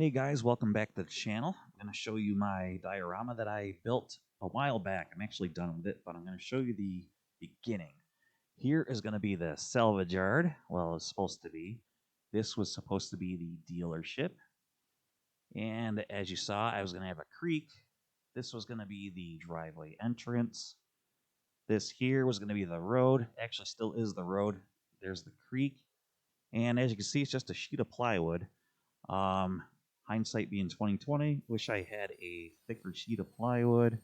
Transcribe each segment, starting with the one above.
Hey guys, welcome back to the channel. I'm going to show you my diorama that I built a while back. I'm actually done with it, but I'm going to show you the beginning. Here is going to be the salvage yard. Well, it's supposed to be. This was supposed to be the dealership. And as you saw, I was going to have a creek. This was going to be the driveway entrance. This here was going to be the road. Actually, still is the road. There's the creek. And as you can see, it's just a sheet of plywood. Hindsight being 2020, wish I had a thicker sheet of plywood.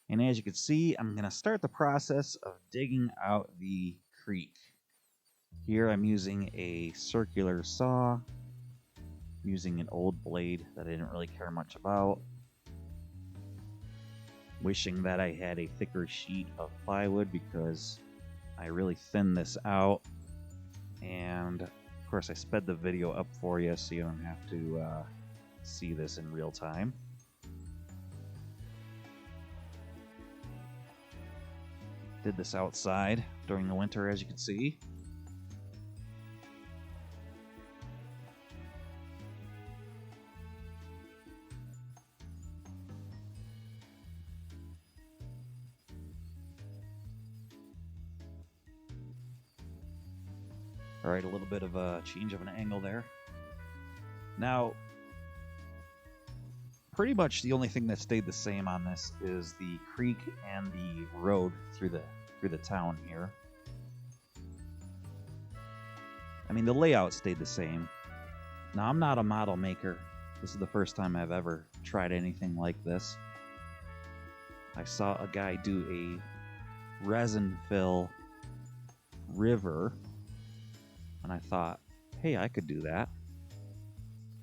And as you can see, I'm going to start the process of digging out the creek. Here I'm using a circular saw, using an old blade that I didn't really care much about. Wishing that I had a thicker sheet of plywood because I really thinned this out. And of course I sped the video up for you so you don't have to see this in real time. Did this outside during the winter, as you can see. All right, a little bit of a change of an angle there. Now, pretty much the only thing that stayed the same on this is the creek and the road through the town here. I mean, the layout stayed the same. Now, I'm not a model maker. This is the first time I've ever tried anything like this. I saw a guy do a resin fill river, and I thought, hey, I could do that.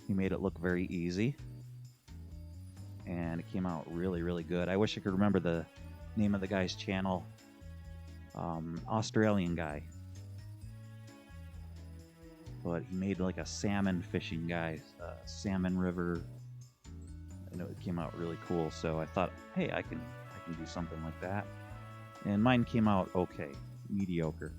He made it look very easy, and it came out really, really good. I wish I could remember the name of the guy's channel. Australian guy. But he made like a salmon fishing guy, salmon river. I know it came out really cool, so I thought, hey, I can do something like that. And mine came out okay, mediocre.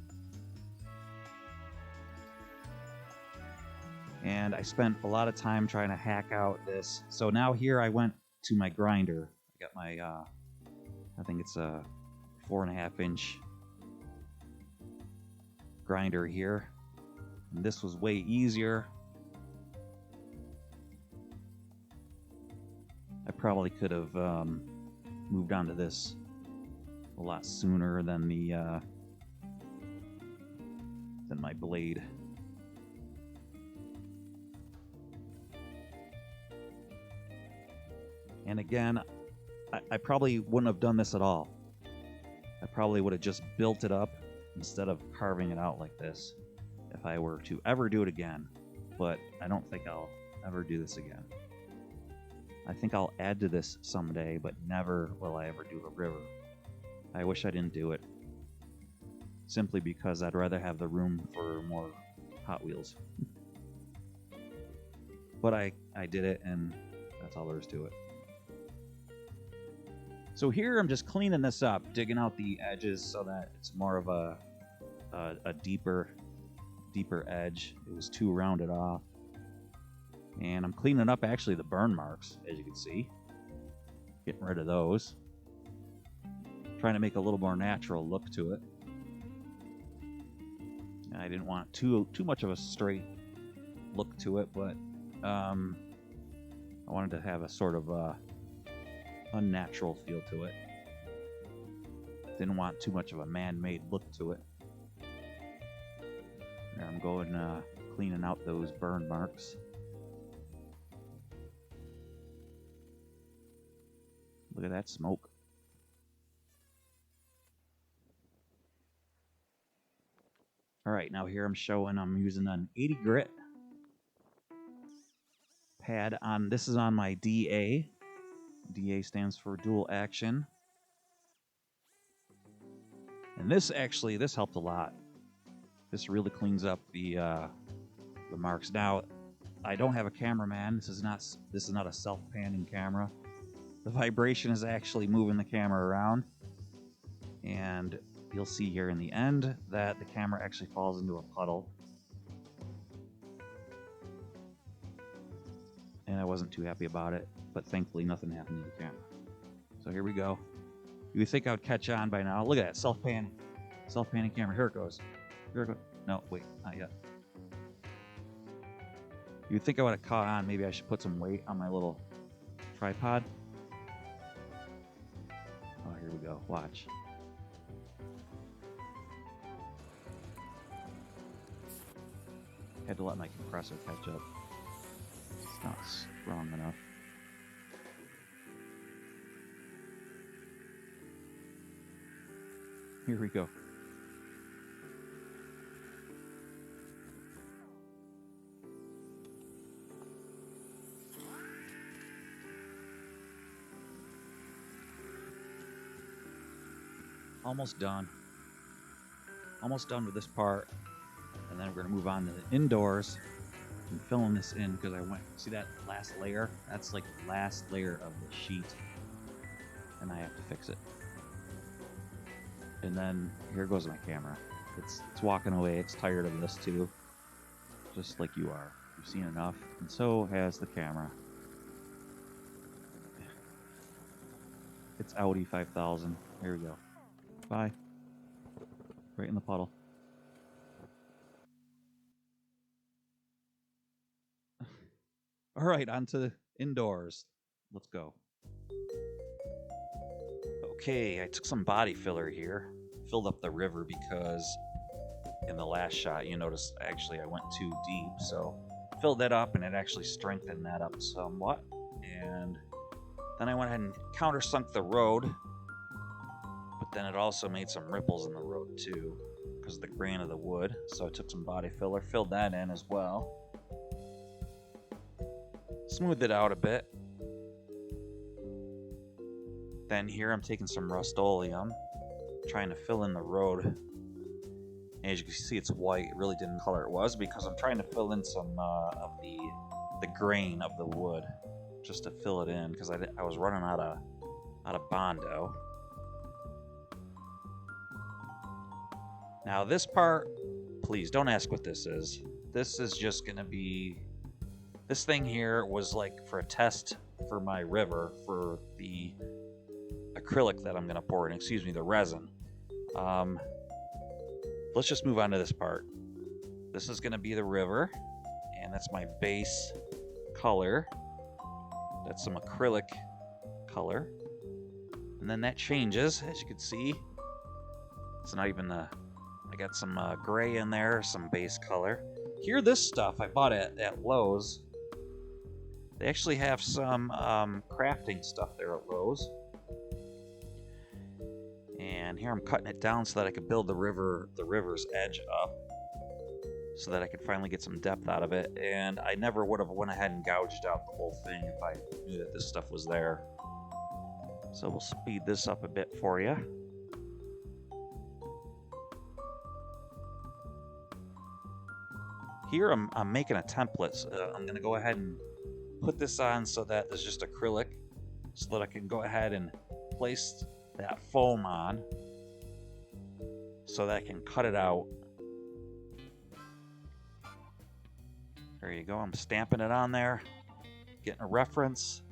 And I spent a lot of time trying to hack out this. So now here I went to my grinder. I got my, I think it's a 4.5-inch grinder here. And this was way easier. I probably could have moved on to this a lot sooner than my blade. And again, I probably wouldn't have done this at all. I probably would have just built it up instead of carving it out like this if I were to ever do it again. But I don't think I'll ever do this again. I think I'll add to this someday, but never will I ever do a river. I wish I didn't do it. Simply because I'd rather have the room for more Hot Wheels. But I did it, and that's all there is to it. So here I'm just cleaning this up, digging out the edges so that it's more of a deeper edge. It was too rounded off. And I'm cleaning up actually the burn marks, as you can see. Getting rid of those. Trying to make a little more natural look to it. I didn't want too much of a straight look to it, but I wanted to have a sort of unnatural feel to it. Didn't want too much of a man-made look to it. There, I'm going cleaning out those burn marks. Look at that smoke. All right, now here I'm using an 80 grit pad on. This is on my DA. DA stands for dual action. And this helped a lot. This really cleans up the marks. Now, I don't have a cameraman. This is not a self-panning camera. The vibration is actually moving the camera around. And you'll see here in the end that the camera actually falls into a puddle. and I wasn't too happy about it, but thankfully nothing happened to the camera. So here we go. You would think I would catch on by now. Look at that, self-panning camera. Here it goes. Here it goes. No, wait, not yet. You would think I would have caught on. Maybe I should put some weight on my little tripod. Oh, here we go. Watch. Had to let my compressor catch up. It's not strong enough. Here we go. Almost done. Almost done with this part. And then we're going to move on to the indoors and filling this in because I went, see that last layer? That's like the last layer of the sheet. And I have to fix it. And then here goes my camera. It's walking away. It's tired of this too. Just like you are. You've seen enough. And so has the camera. It's Audi 5000. Here we go. Bye. Right in the puddle. All right, on to the indoors. Let's go. Okay, I took some body filler here. Filled up the river because in the last shot, you notice actually I went too deep. So filled that up and it actually strengthened that up somewhat. And then I went ahead and countersunk the road. But then it also made some ripples in the road too because of the grain of the wood. So I took some body filler, filled that in as well. Smoothed it out a bit. Then here I'm taking some Rust-Oleum, trying to fill in the road. As you can see, it's white. It really didn't color it was because I'm trying to fill in some of the grain of the wood just to fill it in because I was running out of Bondo. Now this part, please don't ask what this is. This is just gonna be, this thing here was like for a test for my river for the acrylic that I'm gonna pour in, the resin. Let's just move on to this part. This is gonna be the river, and that's my base color. That's some acrylic color. And then that changes, as you can see. It's not even the, I got some gray in there, some base color. Here, this stuff I bought at Lowe's. They actually have some crafting stuff there at Lowe's. And here I'm cutting it down so that I could build the river's edge up so that I could finally get some depth out of it. And I never would have went ahead and gouged out the whole thing if I knew that this stuff was there. So we'll speed this up a bit for you. Here I'm making a template. So I'm going to go ahead and put this on so that there's just acrylic so that I can go ahead and place that foam on so that I can cut it out. There you go. I'm stamping it on there, getting a reference.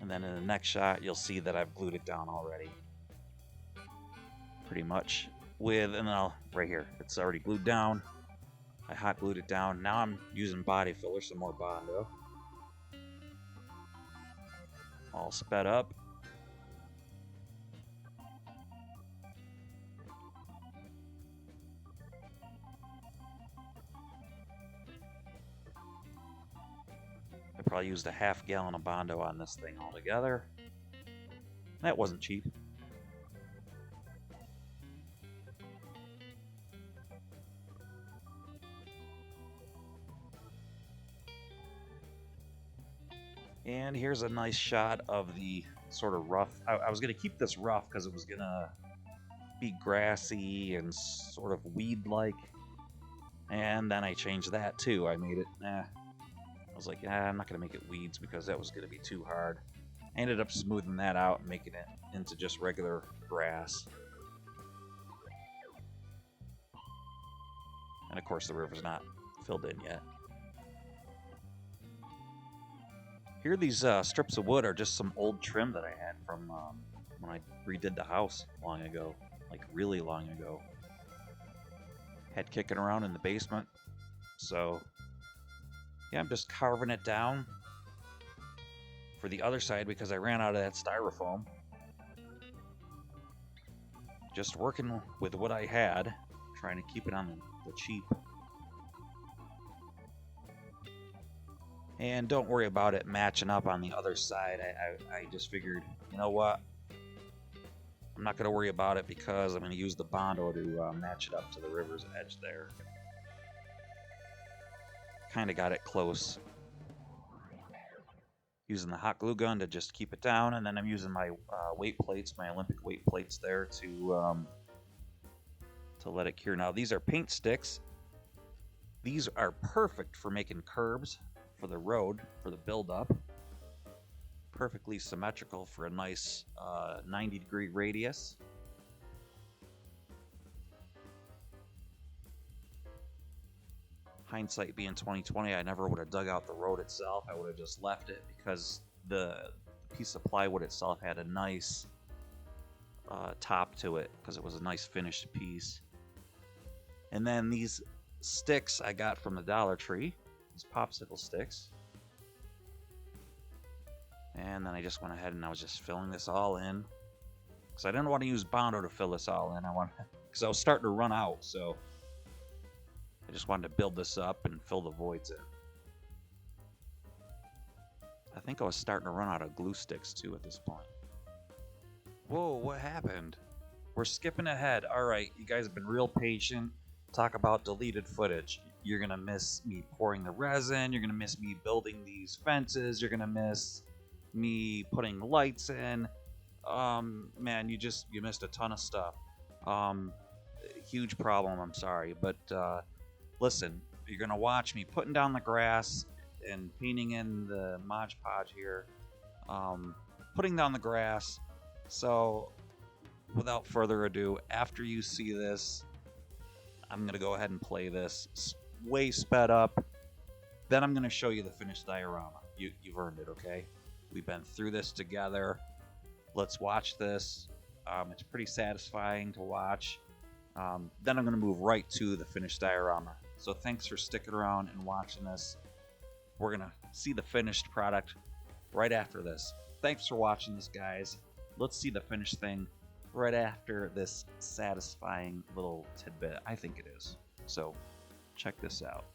And then in the next shot, you'll see that I've glued it down already. Pretty much. And then right here, it's already glued down. I hot glued it down. Now I'm using body filler, some more Bondo. All sped up. I probably used a half gallon of Bondo on this thing altogether. That wasn't cheap. And here's a nice shot of the sort of rough. I was going to keep this rough because it was going to be grassy and sort of weed-like. And then I changed that too. I made it, I was like, I'm not going to make it weeds because that was going to be too hard. I ended up smoothing that out and making it into just regular grass. And of course the river's not filled in yet. Here, these strips of wood are just some old trim that I had from when I redid the house long ago, like really long ago. Had kicking around in the basement. So, yeah, I'm just carving it down for the other side because I ran out of that styrofoam. Just working with what I had, trying to keep it on the cheap. And don't worry about it matching up on the other side. I just figured, you know what? I'm not going to worry about it because I'm going to use the Bondo to match it up to the river's edge there. Kind of got it close. Using the hot glue gun to just keep it down, and then I'm using my weight plates, my Olympic weight plates there to let it cure. Now these are paint sticks. These are perfect for making curbs for the road, for the build-up. Perfectly symmetrical for a nice 90-degree radius. Hindsight being 2020, I never would have dug out the road itself. I would have just left it because the piece of plywood itself had a nice top to it because it was a nice finished piece. And then these sticks I got from the Dollar Tree, these popsicle sticks. And then I just went ahead and I was just filling this all in because I didn't want to use Bondo to fill this all in. Because I was starting to run out, so I just wanted to build this up and fill the voids in. I think I was starting to run out of glue sticks too at this point. Whoa, what happened? We're skipping ahead. All right, you guys have been real patient. Talk about deleted footage. You're going to miss me pouring the resin. You're going to miss me building these fences. You're going to miss me putting lights in. Man, you missed a ton of stuff. Huge problem, I'm sorry. But listen, you're going to watch me putting down the grass and painting in the Mod Podge here. Putting down the grass. So, without further ado, after you see this, I'm going to go ahead and play this way sped up. Then I'm going to show you the finished diorama. You've earned it, okay? We've been through this together. Let's watch this. It's pretty satisfying to watch. Then I'm going to move right to the finished diorama. So thanks for sticking around and watching this. We're going to see the finished product right after this. Thanks for watching this, guys. Let's see the finished thing right after this satisfying little tidbit. I think it is. So check this out.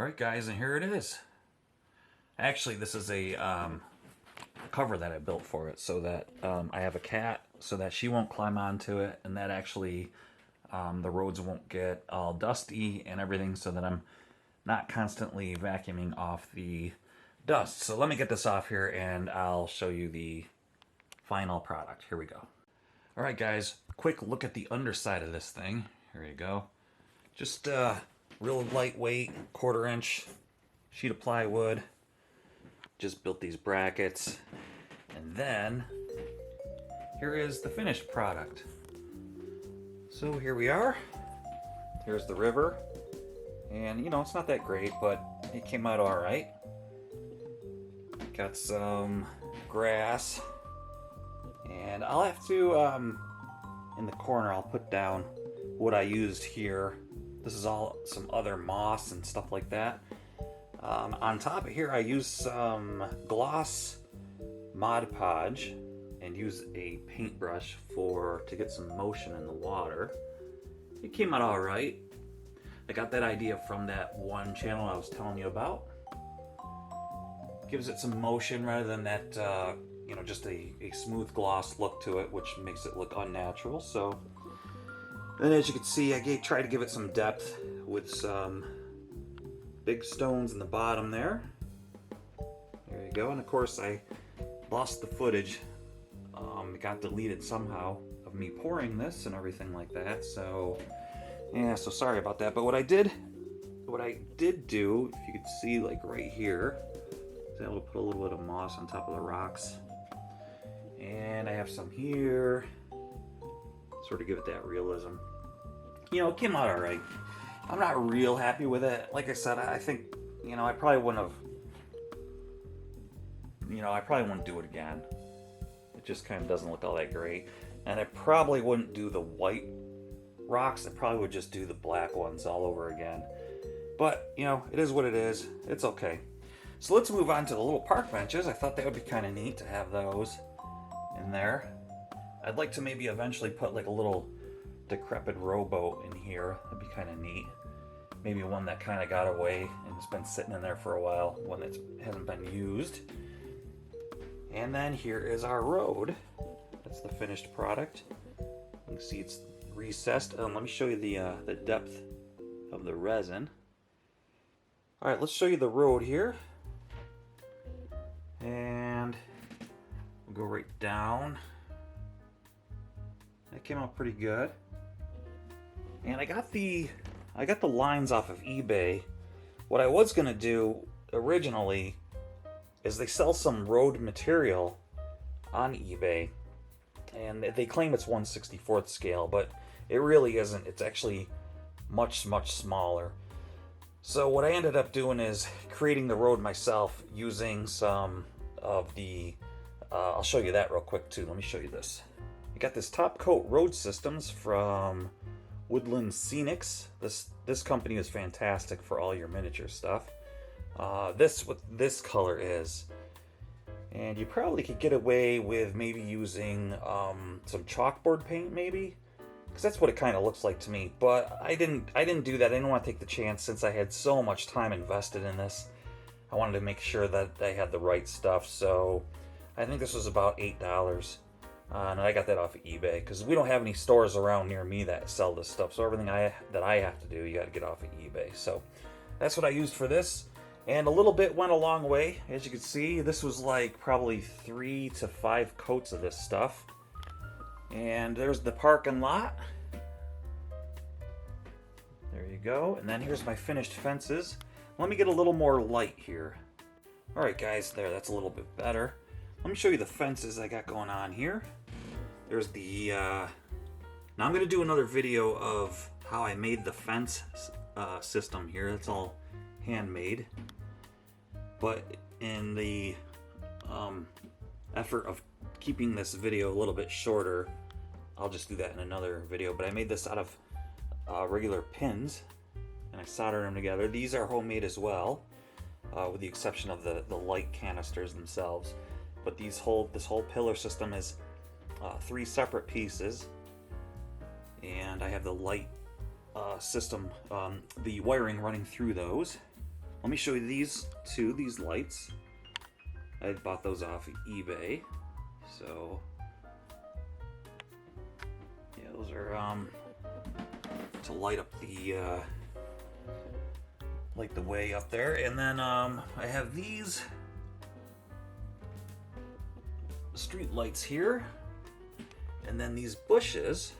Alright guys, and here it is. Actually, this is a cover that I built for it so that I have a cat so that she won't climb onto it, and that actually the roads won't get all dusty and everything, so that I'm not constantly vacuuming off the dust. So let me get this off here and I'll show you the final product. Here we go. Alright guys, quick look at the underside of this thing. Here you go. Just real lightweight 1/4 inch sheet of plywood. Just built these brackets. And then here is the finished product. So here we are. Here's the river. And you know, it's not that great, but it came out all right. Got some grass. And I'll have to, in the corner, I'll put down what I used here. This is all some other moss and stuff like that. On top of here, I used some gloss Mod Podge and used a paintbrush to get some motion in the water. It came out all right. I got that idea from that one channel I was telling you about. Gives it some motion rather than that, you know, just a smooth gloss look to it, which makes it look unnatural. So then, as you can see, I tried to give it some depth with some big stones in the bottom there. There you go. And of course, I lost the footage. It got deleted somehow of me pouring this and everything like that. So yeah, so sorry about that. But what I did do, if you could see, like right here, I was able to put a little bit of moss on top of the rocks. And I have some here, sort of give it that realism. You know, it came out all right. I'm not real happy with it. Like I said, I think, you know, I probably wouldn't do it again. It just kind of doesn't look all that great. And I probably wouldn't do the white rocks. I probably would just do the black ones all over again. But, you know, it is what it is. It's okay. So let's move on to the little park benches. I thought that would be kind of neat to have those in there. I'd like to maybe eventually put like a little decrepit rowboat in here. That'd be kind of neat. Maybe one that kind of got away and has been sitting in there for a while, one that hasn't been used. And then here is our road. That's the finished product. You can see it's recessed. Let me show you the depth of the resin. All right, let's show you the road here. And we'll go right down. That came out pretty good. And I got the lines off of eBay. What I was gonna do originally is they sell some road material on eBay, and they claim it's 1/64 scale, but it really isn't. It's actually much smaller. So what I ended up doing is creating the road myself using some of the I'll show you that real quick too. Let me show you this. I got this top coat road systems from Woodland Scenics. This company is fantastic for all your miniature stuff. This what this color is, and you probably could get away with maybe using some chalkboard paint, maybe, because that's what it kind of looks like to me. But I didn't do that. I didn't want to take the chance since I had so much time invested in this. I wanted to make sure that they had the right stuff. So I think this was about $8. And I got that off of eBay because we don't have any stores around near me that sell this stuff. So everything that I have to do, you got to get off of eBay. So that's what I used for this. And a little bit went a long way. As you can see, this was like probably 3 to 5 coats of this stuff. And there's the parking lot. There you go. And then here's my finished fences. Let me get a little more light here. All right, guys, that's a little bit better. Let me show you the fences I got going on here. There's the, now I'm gonna do another video of how I made the fence system here. It's all handmade. But in the effort of keeping this video a little bit shorter, I'll just do that in another video. But I made this out of regular pins, and I soldered them together. These are homemade as well, with the exception of the light canisters themselves. But this whole pillar system is 3 separate pieces, and I have the light system, the wiring running through those. Let me show you these lights. I bought those off of eBay. So yeah, those are to light up the way up there. And then I have these street lights here, and then these bushes.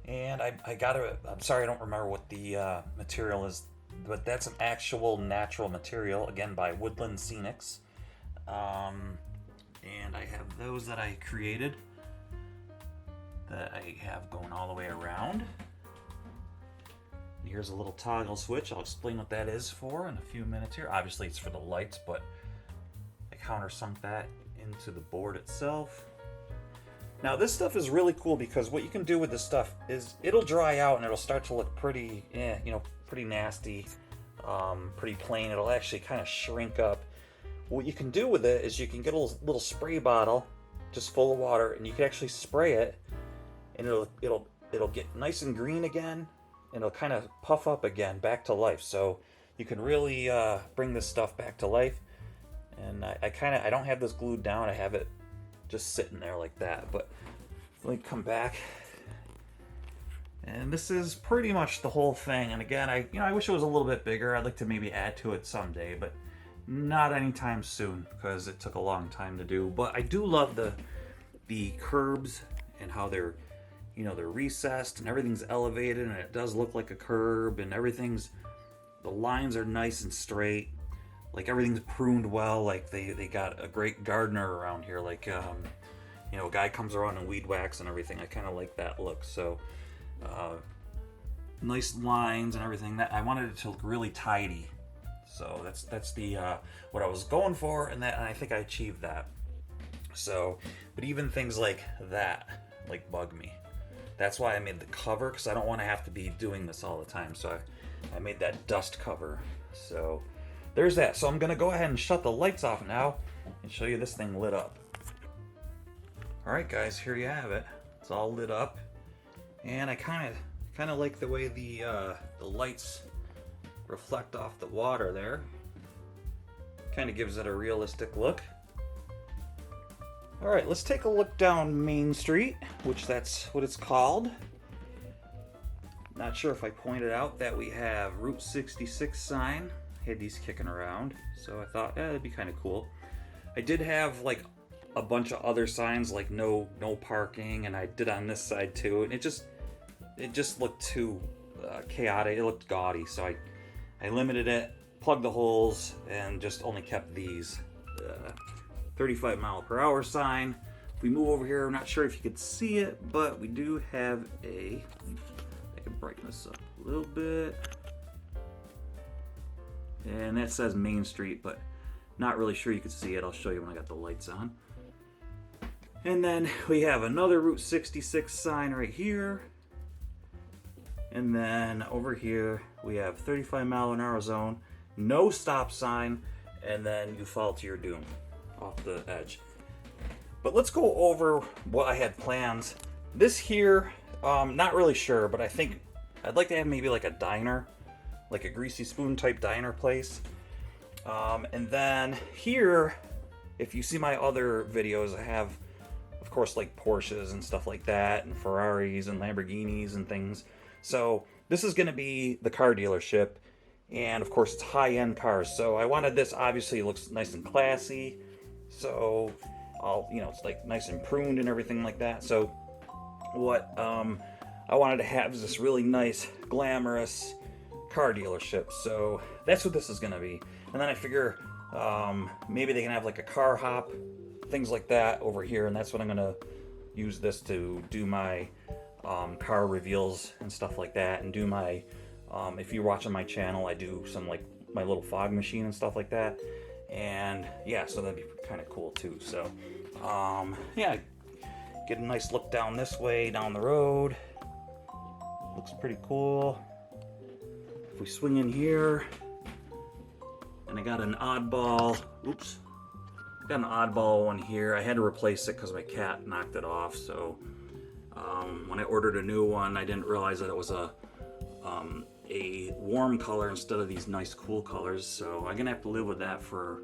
And I'm sorry, I don't remember what the material is, but that's an actual natural material, again by Woodland Scenics. And I have those that I created that I have going all the way around. Here's a little toggle switch. I'll explain what that is for in a few minutes here. Obviously it's for the lights, but I countersunk that into the board itself. Now this stuff is really cool because what you can do with this stuff is it'll dry out and it'll start to look pretty, pretty nasty, pretty plain. It'll actually kind of shrink up. What you can do with it is you can get a little spray bottle just full of water, and you can actually spray it, and it'll get nice and green again, and it'll kind of puff up again back to life. So you can really bring this stuff back to life. And I don't have this glued down. I have it just sitting there like that. But let me come back, and this is pretty much the whole thing. And again, I wish it was a little bit bigger. I'd like to maybe add to it someday, but not anytime soon because it took a long time to do. But I do love the curbs and how they're recessed and everything's elevated, and it does look like a curb, and the lines are nice and straight. Like everything's pruned well, like they got a great gardener around here. Like, a guy comes around and weed whacks and everything. I kind of like that look. So, nice lines and everything. That I wanted it to look really tidy. So that's the what I was going for, and I think I achieved that. So, but even things like that, like bug me. That's why I made the cover, because I don't want to have to be doing this all the time. So I made that dust cover. So there's that. So I'm going to go ahead and shut the lights off now and show you this thing lit up. Alright guys, here you have it. It's all lit up. And I kind of like the way the lights reflect off the water there. Kind of gives it a realistic look. Alright, let's take a look down Main Street, which that's what it's called. Not sure if I pointed out that we have Route 66 sign. Had these kicking around, so I thought, that'd be kind of cool. I did have like a bunch of other signs, like no parking, and I did on this side too, and it just looked too chaotic. It looked gaudy, so I limited it, plugged the holes, and just only kept these 35 mile per hour sign. If we move over here, I'm not sure if you could see it, but we do have I can brighten this up a little bit. And that says Main Street, but not really sure you can see it. I'll show you when I got the lights on. And then we have another Route 66 sign right here. And then over here we have 35 mile an hour zone, no stop sign, and then you fall to your doom off the edge. But let's go over what I had plans. This here, not really sure, but I think I'd like to have maybe like a diner, like a greasy spoon type diner place. And then here, if you see my other videos, I have, of course, like Porsches and stuff like that, and Ferraris and Lamborghinis and things. So this is going to be the car dealership, and of course it's high-end cars. So I wanted this, obviously it looks nice and classy. So it's like nice and pruned and everything like that. So what I wanted to have is this really nice, glamorous car dealership. So that's what this is going to be. And then I figure maybe they can have like a car hop, things like that over here, and that's what I'm going to use this to do my car reveals and stuff like that, and do my if you're watching my channel, I do some like my little fog machine and stuff like that. And yeah, so that'd be kind of cool too. So yeah, get a nice look down this way, down the road. Looks pretty cool. If we swing in here, and I got an oddball, got an oddball one here. I had to replace it because my cat knocked it off. So when I ordered a new one, I didn't realize that it was a a warm color instead of these nice cool colors, so I'm gonna have to live with that for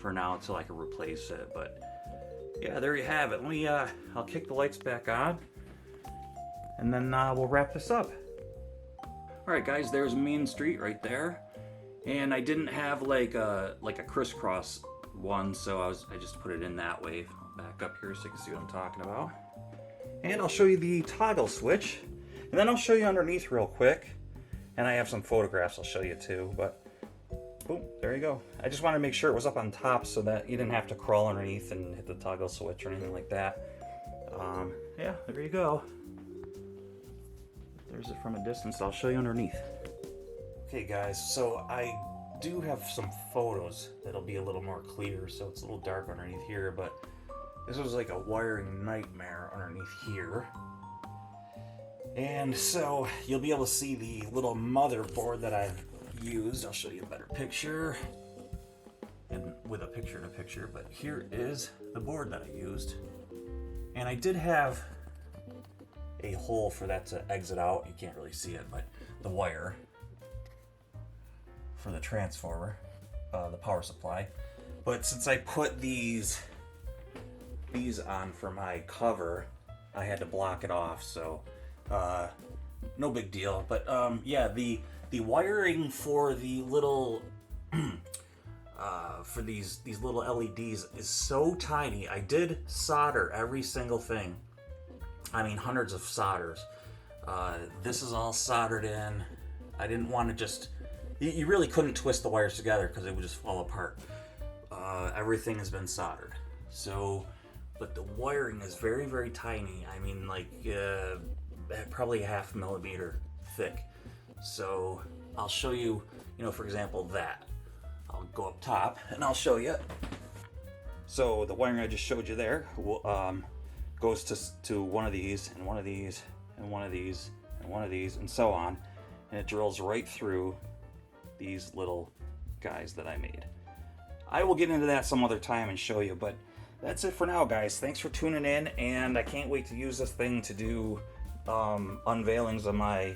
now until I can replace it. But yeah, there you have it. Let me I'll kick the lights back on, and then we'll wrap this up. All right, guys, there's Main Street right there, and I didn't have like a crisscross one, so I just put it in that way. I'll back up here so you can see what I'm talking about. And I'll show you the toggle switch, and then I'll show you underneath real quick. And I have some photographs I'll show you too, but boom, there you go. I just wanted to make sure it was up on top so that you didn't have to crawl underneath and hit the toggle switch or anything like that. Yeah, there you go. There's it from a distance. I'll show you underneath. Okay guys, so I do have some photos that'll be a little more clear, so it's a little dark underneath here, but this was like a wiring nightmare underneath here. And so you'll be able to see the little motherboard that I've used. I'll show you a better picture, and with a picture in a picture, but here is the board that I used. And I did have a hole for that to exit out. You can't really see it, but the wire for the transformer, the power supply. But since I put these on for my cover, I had to block it off, so no big deal. But yeah, the wiring for the little for these little LEDs is so tiny. I did solder every single thing. I mean, hundreds of solders. This is all soldered in. I didn't want to just... You really couldn't twist the wires together because it would just fall apart. Everything has been soldered. So, but the wiring is very, very tiny. I mean, like, probably 0.5 millimeter thick. So, I'll show you, for example, that. I'll go up top and I'll show you. So, the wiring I just showed you there goes to one of these, and one of these, and one of these, and one of these, and so on. And it drills right through these little guys that I made. I will get into that some other time and show you, but that's it for now, guys. Thanks for tuning in, and I can't wait to use this thing to do unveilings of my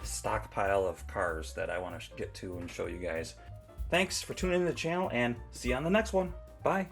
stockpile of cars that I want to get to and show you guys. Thanks for tuning in to the channel, and see you on the next one. Bye.